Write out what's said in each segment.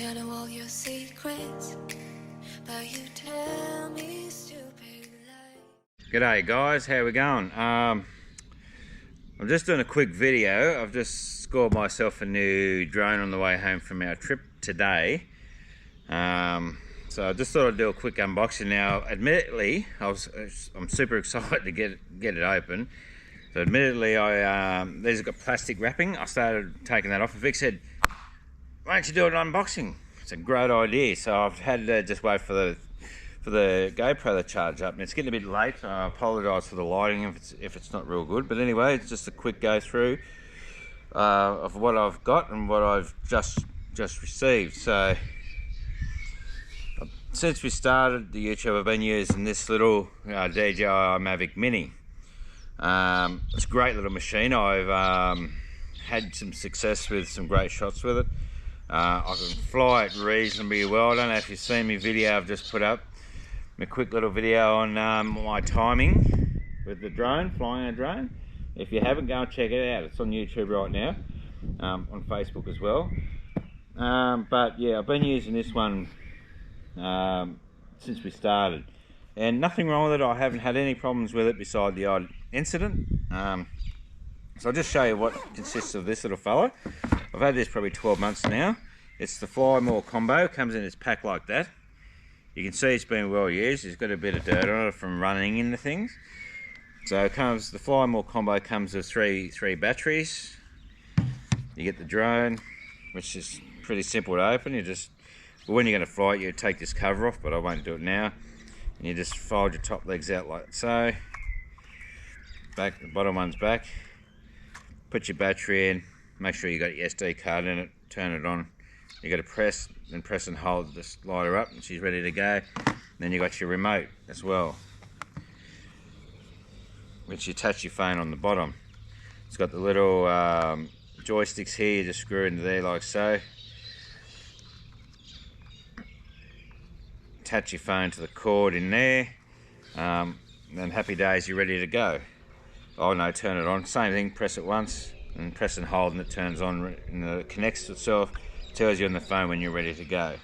I know all your secrets, but you tell me stupid lies. G'day guys, how we going? I'm just doing a quick video. I've just scored myself a new drone on the way home from our trip today. So I just thought I'd do a quick unboxing. Now, admittedly, I'm super excited to get it open. So admittedly, these have got plastic wrapping. I started taking that off, and Vic said, "Why don't you do an unboxing?" It's a great idea. So I've had to just wait for the GoPro to charge up, and it's getting a bit late. I apologise for the lighting if it's not real good, but anyway, it's just a quick go through of what I've got and what I've just received. So since we started the YouTube, I've been using this little DJI Mavic Mini. It's a great little machine. I've had some success with some great shots with it. I can fly it reasonably well. I don't know if you've seen my video I've just put up, a quick little video on my timing with the drone, flying a drone. If you haven't, go and check it out. It's on YouTube right now, on Facebook as well. But yeah, I've been using this one since we started, and nothing wrong with it. I haven't had any problems with it beside the odd incident. So I'll just show you what consists of this little fella. I've had this probably 12 months now. It's the Fly More combo. It comes in its pack like that. You can see it's been well used. It's got a bit of dirt on it from running into things. So the Fly More combo comes with three batteries. You get the drone, which is pretty simple to open. When you're going to fly it, you take this cover off, but I won't do it now. And you just fold your top legs out like so. The bottom one's back. Put your battery in. Make sure you got your SD card in it. Turn it on. You got to press and hold this lighter up, and she's ready to go. And then you got your remote as well, which you attach your phone on the bottom. It's got the little joysticks here. You just screw into there like so. Attach your phone to the cord in there. Then happy days, you're ready to go. Oh no, turn it on. Same thing, press it once and press and hold, and it turns on and it connects itself, tells you on the phone when you're ready to go.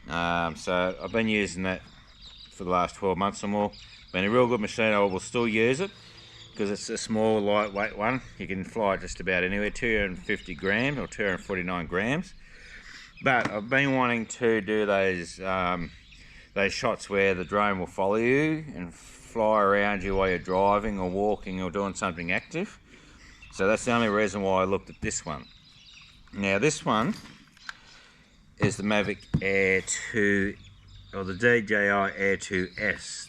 So I've been using that for the last 12 months or more. Been a real good machine. I will still use it because it's a small, lightweight one. You can fly it just about anywhere, 250 grams or 249 grams. But I've been wanting to do those shots where the drone will follow you and fly around you while you're driving or walking or doing something active. So that's the only reason why I looked at this one. Now this one is the Mavic Air 2, or the DJI Air 2S.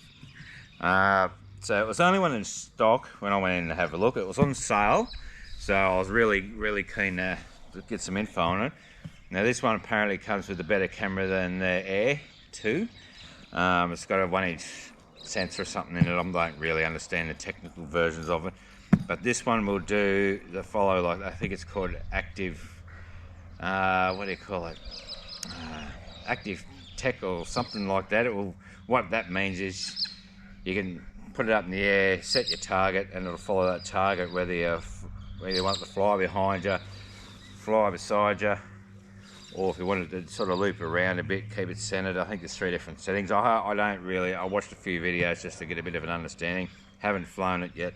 So it was the only one in stock when I went in to have a look. It was on sale, so I was really keen to get some info on it. Now this one apparently comes with a better camera than the Air 2. It's got a 1-inch sensor or something in it. I don't really understand the technical versions of it, but this one will do the follow, like I think it's called active, what do you call it? Active tech or something like that. What that means is you can put it up in the air, set your target, and it'll follow that target whether you want it to fly behind you, fly beside you, or if you wanted to sort of loop around a bit, keep it centered. I think there's 3 different settings. I watched a few videos just to get a bit of an understanding. Haven't flown it yet.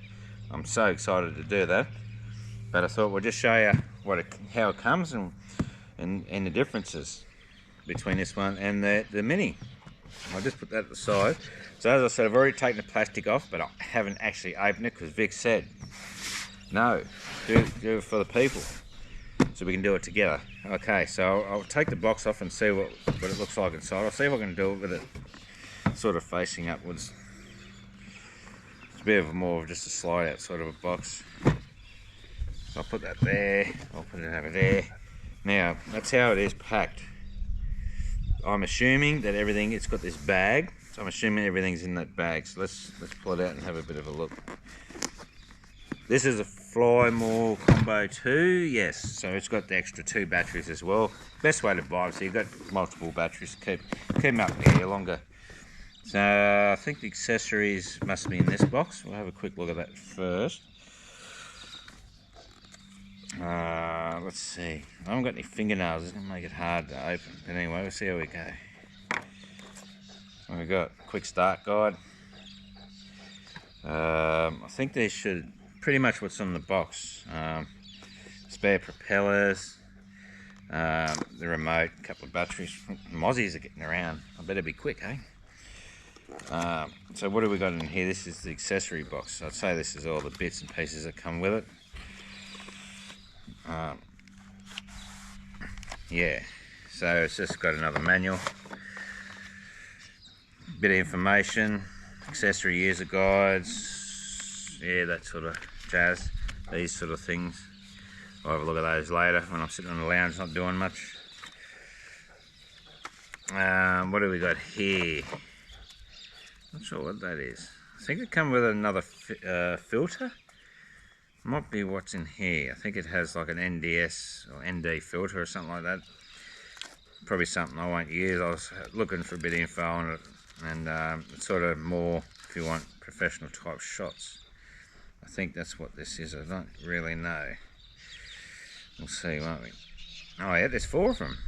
I'm so excited to do that. But I thought we'll just show you how it comes and the differences between this one and the Mini. I'll just put that at the side. So as I said, I've already taken the plastic off, but I haven't actually opened it because Vic said, no, do it for the people, so we can do it together. Okay, so I'll take the box off and see what it looks like inside. I'll see if I can do it with it sort of facing upwards. It's a bit of more of just a slide out sort of a box. So I'll put that there, I'll put it over there. Now, that's how it is packed. I'm assuming that it's got this bag, so I'm assuming everything's in that bag. So let's pull it out and have a bit of a look. This is a Fly More Combo 2, yes, so it's got the extra 2 batteries as well. Best way to buy them, so you've got multiple batteries to keep them up here longer. So I think the accessories must be in this box. We'll have a quick look at that first. Let's see. I haven't got any fingernails. It's going to make it hard to open. But anyway, we'll see how we go. We've got a quick start guide. I think there should pretty much what's on the box. Spare propellers, the remote, a couple of batteries. Mozzies are getting around. I better be quick, eh? So what have we got in here? This is the accessory box. I'd say this is all the bits and pieces that come with it. Yeah, so it's just got another manual, bit of information, accessory user guides, yeah, that sort of jazz, these sort of things. I'll have a look at those later when I'm sitting on the lounge not doing much. What do we got here? Not sure what that is. I think it comes with another filter. Might be what's in here. I think it has like an NDS or ND filter or something like that. Probably something I won't use. I was looking for a bit of info on it, and it's sort of more if you want professional type shots. I think that's what this is. I don't really know. We'll see, won't we? Oh yeah, there's 4 of them.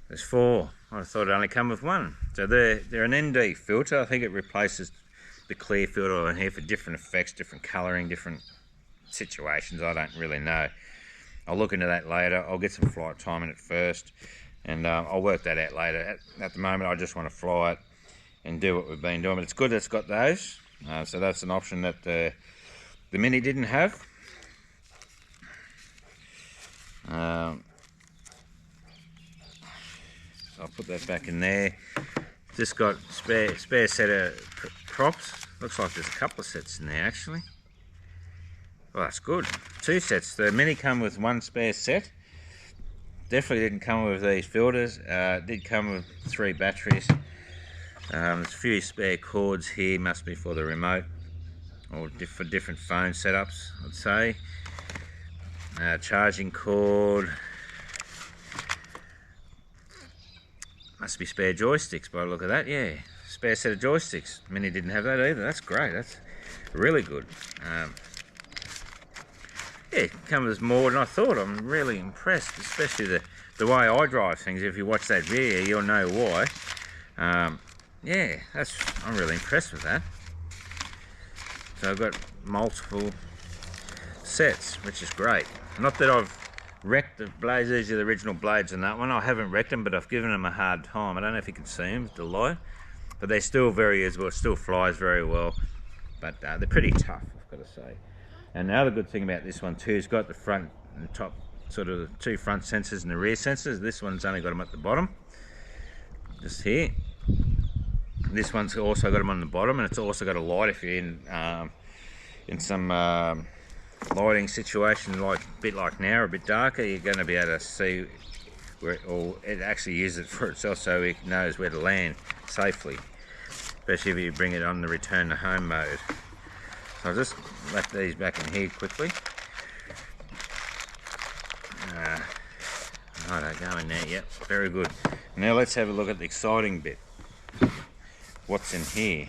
There's 4. I thought it only come with 1. So they're an ND filter. I think it replaces the clear filter on here for different effects, different colouring, different situations. I don't really know. I'll look into that later. I'll get some flight time in it first, and I'll work that out later. At the moment, I just want to fly it and do what we've been doing. But it's good that it's got those. So that's an option that the Mini didn't have. So I'll put that back in there. Just got spare set of props. Looks like there's a couple of sets in there actually. Well, that's good. 2 sets. The Mini come with 1 spare set. Definitely didn't come with these filters. It did come with 3 batteries. There's a few spare cords here. Must be for the remote or for different phone setups, I'd say. Charging cord. Must be spare joysticks by the look of that, yeah. Spare set of joysticks. Mini didn't have that either. That's great. That's really good. Yeah, it comes more than I thought. I'm really impressed, especially the way I drive things. If you watch that video, you'll know why. Yeah, I'm really impressed with that. So I've got multiple sets, which is great. Not that I've wrecked the blades. These are the original blades in that one. I haven't wrecked them, but I've given them a hard time. I don't know if you can see them with the light, but they're still very usable. It still flies very well, but they're pretty tough, I've got to say. And the other good thing about this one too, it's got the front and top, sort of the 2 front sensors and the rear sensors. This one's only got them at the bottom, just here. This one's also got them on the bottom, and it's also got a light if you're in some lighting situation, like a bit like now, a bit darker. You're going to be able to see where, or it actually uses it for itself, so it knows where to land safely, especially if you bring it on the return to home mode. So I'll just let these back in here quickly. Right, go in there. Yep, very good. Now let's have a look at the exciting bit. What's in here?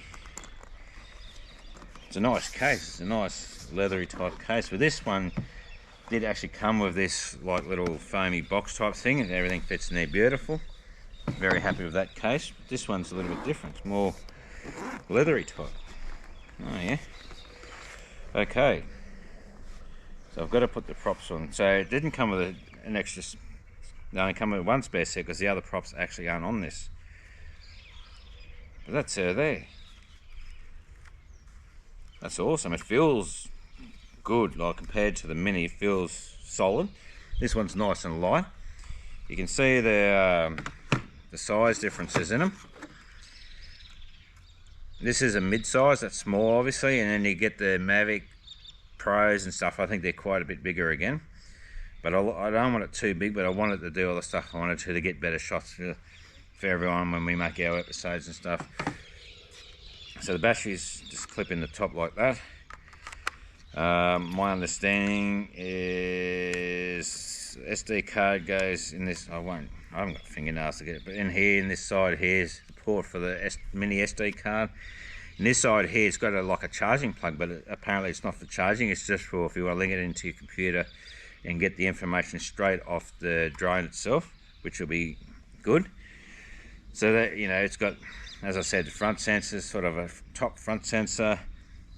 It's a nice case. It's a nice leathery type case. But this one did actually come with this like little foamy box type thing, and everything fits in there beautiful. Very happy with that case. This one's a little bit different. It's more leathery type. Oh yeah. Okay. So I've got to put the props on. So it didn't come with an extra. They only come with 1 spare set because the other props actually aren't on this. But that's there. That's awesome. It feels good, like compared to the Mini, it feels solid. This one's nice and light. You can see the size differences in them. This is a mid-size, that's small obviously, and then you get the Mavic Pros and stuff. I think they're quite a bit bigger again. But I don't want it too big, but I want it to do all the stuff I wanted to get better shots for everyone when we make our episodes and stuff. So the batteries just clip in the top like that. My understanding is SD card goes in this. I haven't got fingernails to get it, but in here, in this side here is the port for the Mini SD card. And this side here, it's got like a charging plug, but apparently it's not for charging. It's just for if you want to link it into your computer and get the information straight off the drone itself, which will be good. So that, you know, it's got, as I said, the front sensors, sort of a top front sensor,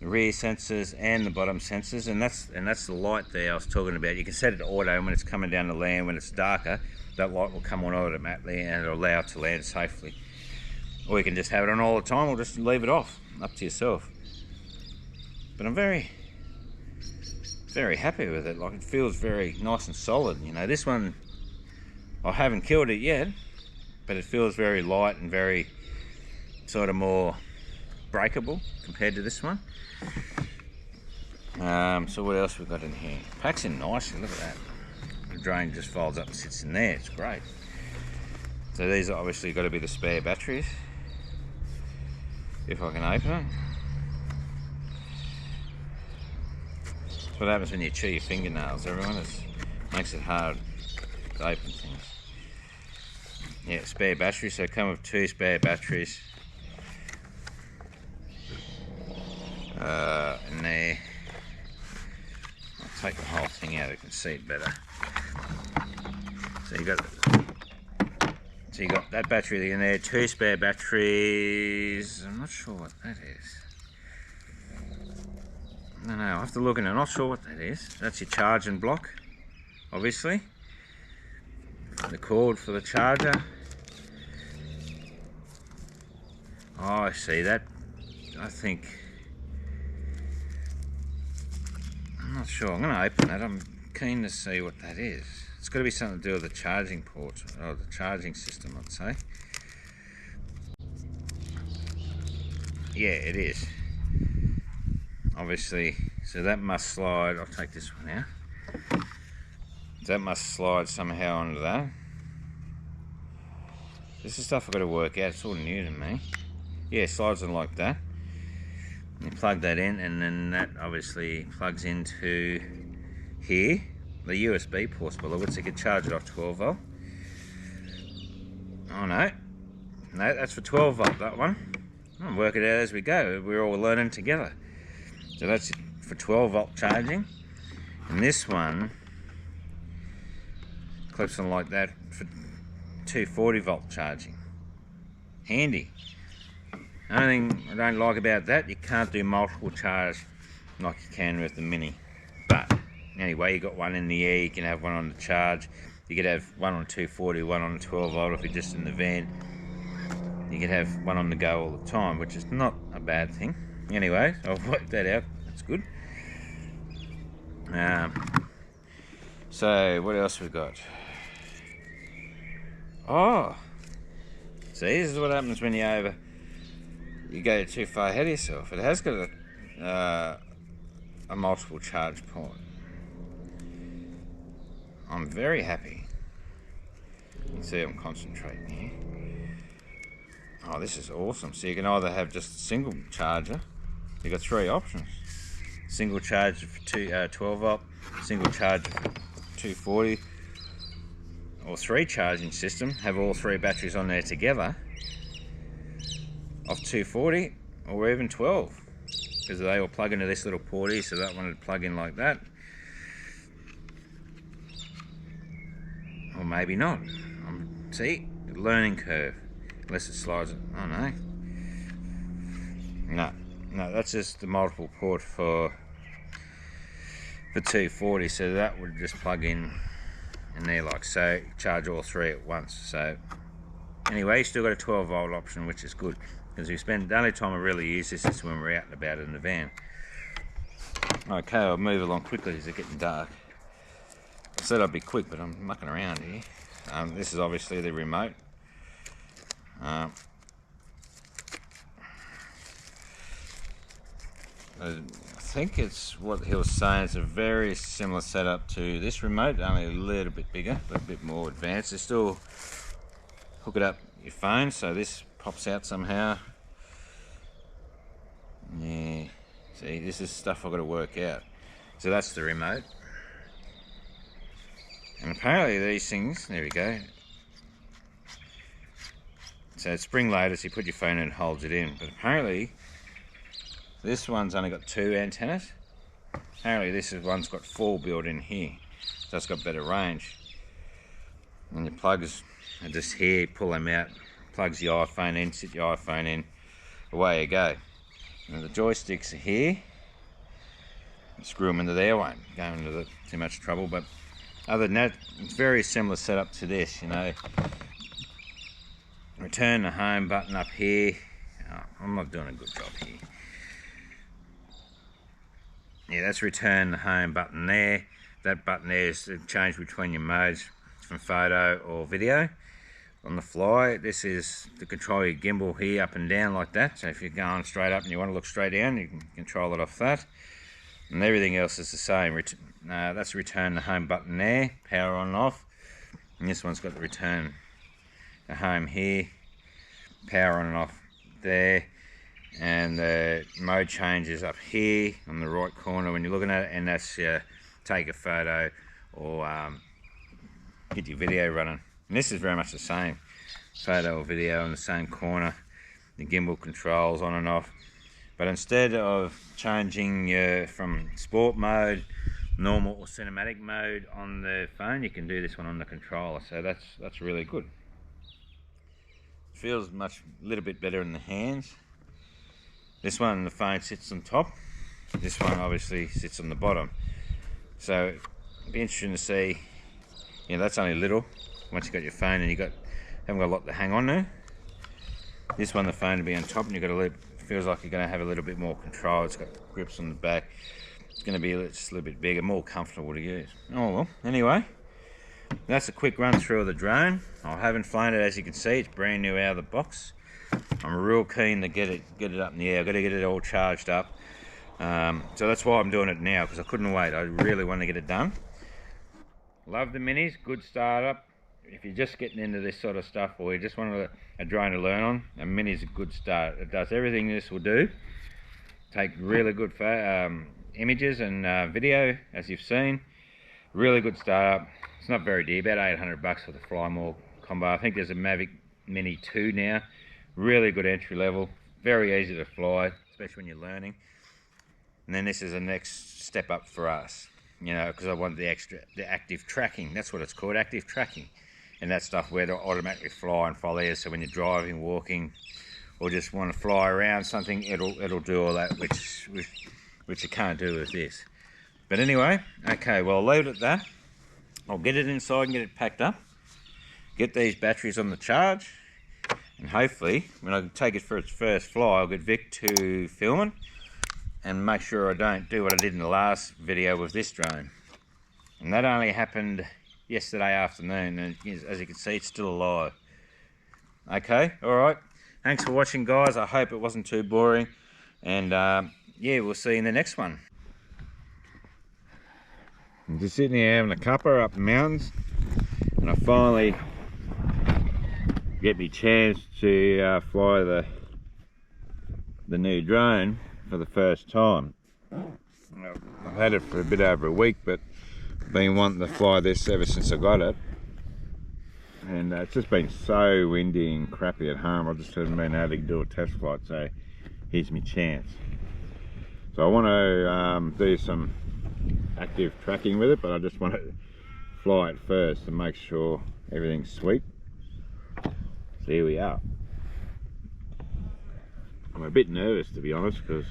the rear sensors, and the bottom sensors, and that's the light there I was talking about. You can set it to auto, and when it's coming down the land, when it's darker, that light will come on automatically and it'll allow it to land safely. Or you can just have it on all the time, or just leave it off, up to yourself. But I'm very, very happy with it. Like, it feels very nice and solid. You know, this one, I haven't killed it yet, but it feels very light and very sort of more breakable compared to this one. So what else we've got in here? Packs in nicely, look at that. The drone just folds up and sits in there, it's great. So these are obviously got to be the spare batteries. If I can open it. That's what happens when you chew your fingernails, everyone. It makes it hard to open things. Yeah, spare batteries, so come with 2 spare batteries. In there. I'll take the whole thing out, I can see it better. So you got that battery in there, 2 spare batteries. I'm not sure what that is. No, I have to look in it. I'm not sure what that is. That's your charging block, obviously. The cord for the charger. Oh, I see that. I think, I'm not sure. I'm going to open that. I'm keen to see what that is. It's got to be something to do with the charging port, or the charging system, I'd say. Yeah, it is. Obviously, so that must slide. I'll take this one out. That must slide somehow onto that. This is stuff I've got to work out. It's all new to me. Yeah, it slides on like that. You plug that in, and then that obviously plugs into here. The USB port's below it, so you can charge it off 12 volt. Oh no, that's for 12 volt, that one. I'll work it out as we go. We're all learning together. So that's for 12 volt charging. And this one clips on like that for 240 volt charging. Handy. The only thing I don't like about that, you can't do multiple charge like you can with the Mini. But anyway, you got one in the air, you can have one on the charge. You could have one on 240, one on 12 volt if you're just in the van. You could have one on the go all the time, which is not a bad thing. Anyway, I've worked that out. That's good. So what else we've got? Oh, see, this is what happens when you go too far ahead of yourself. It has got a multiple charge port. I'm very happy. You can see I'm concentrating here. Oh, this is awesome. So you can either have just a single charger. You've got 3 options. Single charger for 12 volt, single charger for 240, or 3 charging system. Have all 3 batteries on there together of 240, or even 12, because they all plug into this little port here, so that one would plug in like that. Or maybe not. See, learning curve. Unless it slides it. Oh no. No, that's just the multiple port for 240. So that would just plug in there like so. Charge all 3 at once. So anyway, you still got a 12 volt option, which is good. Because the only time I really use this is when we're out and about in the van. Okay, I'll move along quickly as it's getting dark. I said I'd be quick, but I'm mucking around here. This is obviously the remote. I think it's what he was saying. It's a very similar setup to this remote, only a little bit bigger, but a bit more advanced. You still hook it up your phone, so this pops out somehow. Yeah, see, this is stuff I've got to work out. So that's the remote. And apparently these things, there we go. So it's spring loaded, so you put your phone in and holds it in. But apparently This one's only got 2 antennas. Apparently this one's got 4 built in here, so it's got better range. And your plugs are just here, pull them out, plugs your iPhone in, sit your iPhone in, away you go. And the joysticks are here. Screw them into there, won't go into too much trouble, but other than that, it's very similar setup to this, you know. Return the home button up here. Oh, I'm not doing a good job here. Yeah, that's return the home button there. That button there is to change between your modes from photo or video on the fly. This is to control your gimbal here up and down like that. So if you're going straight up and you want to look straight down, you can control it off that. And everything else is the same. That's return the home button there, power on and off. And this one's got the return the home here, power on and off there. And the mode changes up here on the right corner when you're looking at it, and that's take a photo or get your video running. And this is very much the same, photo or video in the same corner. The gimbal controls on and off. But instead of changing from sport mode, normal or cinematic mode on the phone, you can do this one on the controller. So that's really good. It feels a little bit better in the hands. This one, the phone sits on top. This one obviously sits on the bottom. So it'd be interesting to see. You know, that's only little. Once you got your phone and haven't got a lot to hang on to. This one, the phone will be on top, and you've got a little. Feels like you're going to have a little bit more control. It's got grips on the back. It's going to be just a little bit bigger, more comfortable to use. Oh well, anyway, that's a quick run through of the drone. I haven't flown it, as you can see. It's brand new out of the box. I'm real keen to get it up in the air. I've got to get it all charged up. So that's why I'm doing it now, because I couldn't wait. I really want to get it done. Love the minis, good startup. If you're just getting into this sort of stuff, or you just want a drone to learn on, a mini is a good start. It does everything this will do. Take really good images and video, as you've seen. Really good startup. It's not very dear, about $800 for the Fly More combo. I think there's a Mavic Mini 2 now. Really good entry level. Very easy to fly, especially when you're learning. And then this is the next step up for us, you know, because I want the active tracking. That's what it's called, active tracking. And that stuff where they'll automatically fly and follow you. So when you're driving, walking, or just want to fly around something, it'll do all that, which you can't do with this. But anyway, okay, well, I'll leave it at that. I'll get it inside and get it packed up. Get these batteries on the charge. And hopefully, when I take it for its first fly, I'll get Vic to film it. And make sure I don't do what I did in the last video with this drone. And that only happened yesterday afternoon, and as you can see, it's still alive. Okay, alright, thanks for watching, guys. I hope it wasn't too boring, and yeah, we'll see you in the next one. I'm just sitting here having a cuppa up the mountains, and I finally get me chance to fly the new drone for the first time. I've had it for a bit over a week, but been wanting to fly this ever since I got it, and it's just been so windy and crappy at home. I just haven't been able to do a test flight, so here's my chance. So I want to do some active tracking with it, but I just want to fly it first and make sure everything's sweet. So here we are. I'm a bit nervous, to be honest, because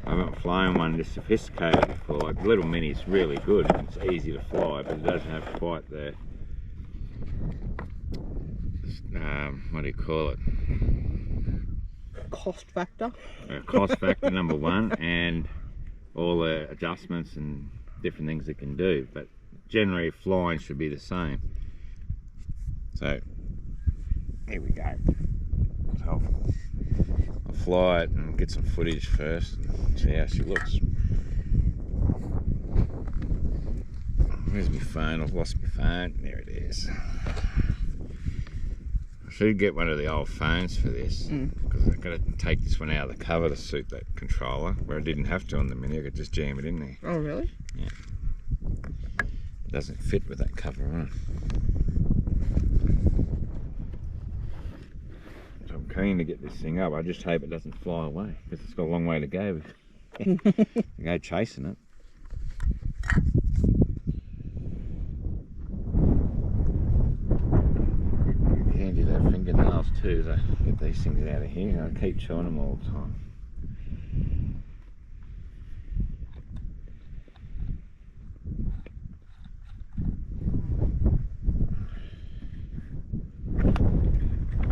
I haven't flown one this sophisticated before. Like, the little mini's really good. It's easy to fly, but it doesn't have quite the what do you call it? Cost factor. Cost factor number one, and all the adjustments and different things it can do. But generally, flying should be the same. So here we go. I'll fly it and get some footage first and see how she looks. Where's my phone? I've lost my phone. There it is. I should get one of the old phones for this, because I've got to take this one out of the cover to suit that controller, where I didn't have to on the Mini. I could just jam it in there. Oh, really? Yeah. It doesn't fit with that cover on. So I'm keen to get this thing up. I just hope it doesn't fly away because it's got a long way to go. Go chasing it. Handy to have fingernails too to get these things out of here. I keep chewing them all the time.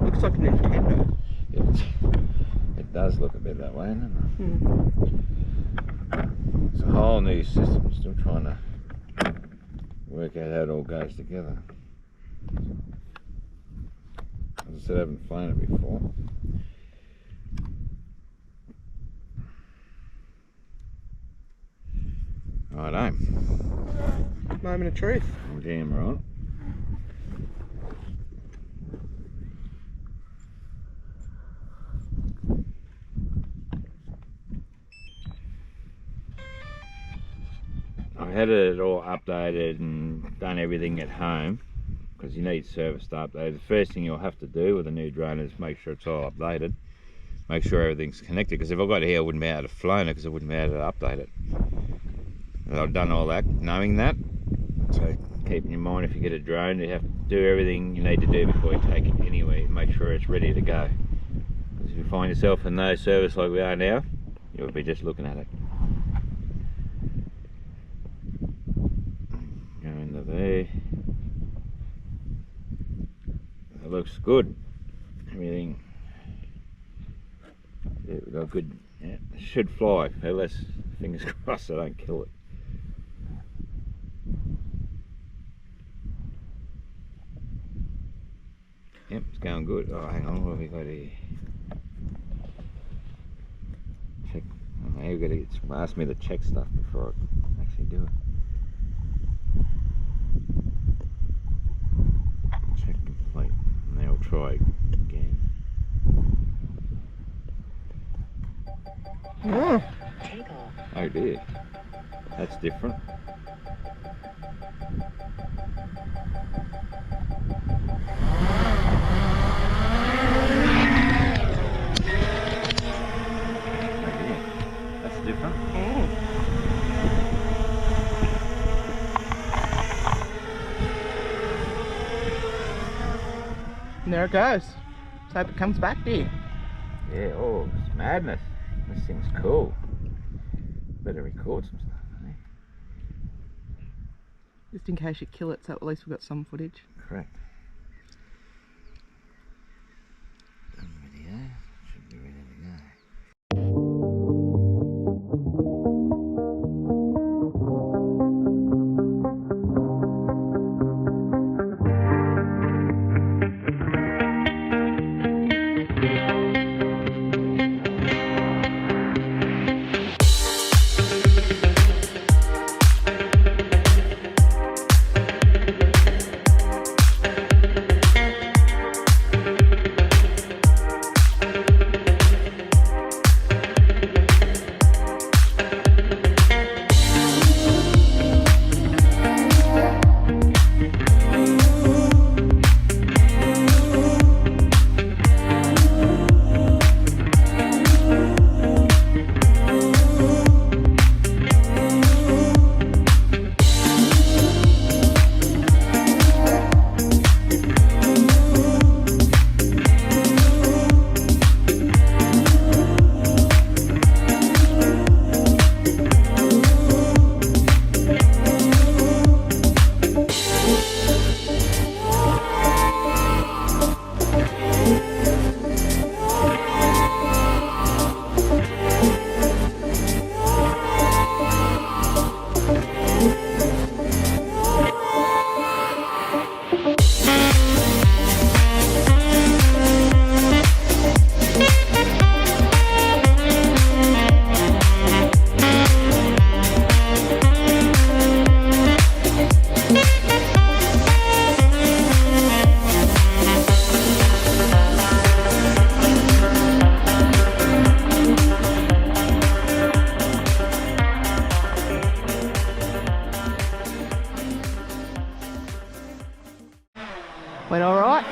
Looks like a Nintendo. It does look a bit that way, doesn't it? It's a whole new system. I'm still trying to work out how it all goes together. As I said, I haven't flown it before. Righto. Moment of truth. Damn right. I've had it all updated and done everything at home because you need service to update. The first thing you'll have to do with a new drone is make sure it's all updated, make sure everything's connected, because if I got it here I wouldn't be able to fly it because I wouldn't be able to update it. And I've done all that knowing that, so keep in mind if you get a drone you have to do everything you need to do before you take it anywhere and make sure it's ready to go. Because if you find yourself in no service like we are now, you'll be just looking at it. Go into there. It looks good. Everything. Yeah, we've got good. Yeah, it should fly. Unless, fingers crossed, I don't kill it. Yep, it's going good. Oh, hang on, what have we got here? Check. Oh, you've got to ask me to check stuff before I actually do it. Check complete. And then I'll try again. Oh dear. That's different. And there it goes. Let's hope it comes back to you. Yeah, oh, it's madness. This thing's cool. Better record some stuff, eh? Just in case you kill it, so at least we've got some footage. Correct. Video should be ready to go. Went alright?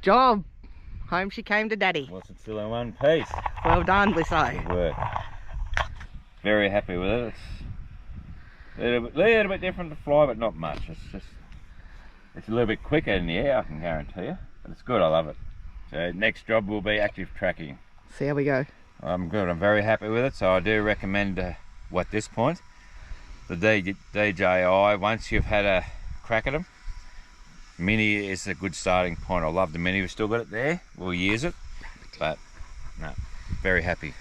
job. Home she came to Daddy. What's it still in one piece? Well done, Blisso. Good work. Very happy with it. It's a little bit different to fly, but not much. It's a little bit quicker in the air, I can guarantee you. But it's good, I love it. So next job will be active tracking. See how we go. I'm good, I'm very happy with it. So I do recommend, at this point, the DJI, once you've had a crack at them. Mini is a good starting point. I love the Mini. We've still got it there. We'll use it, but no, very happy.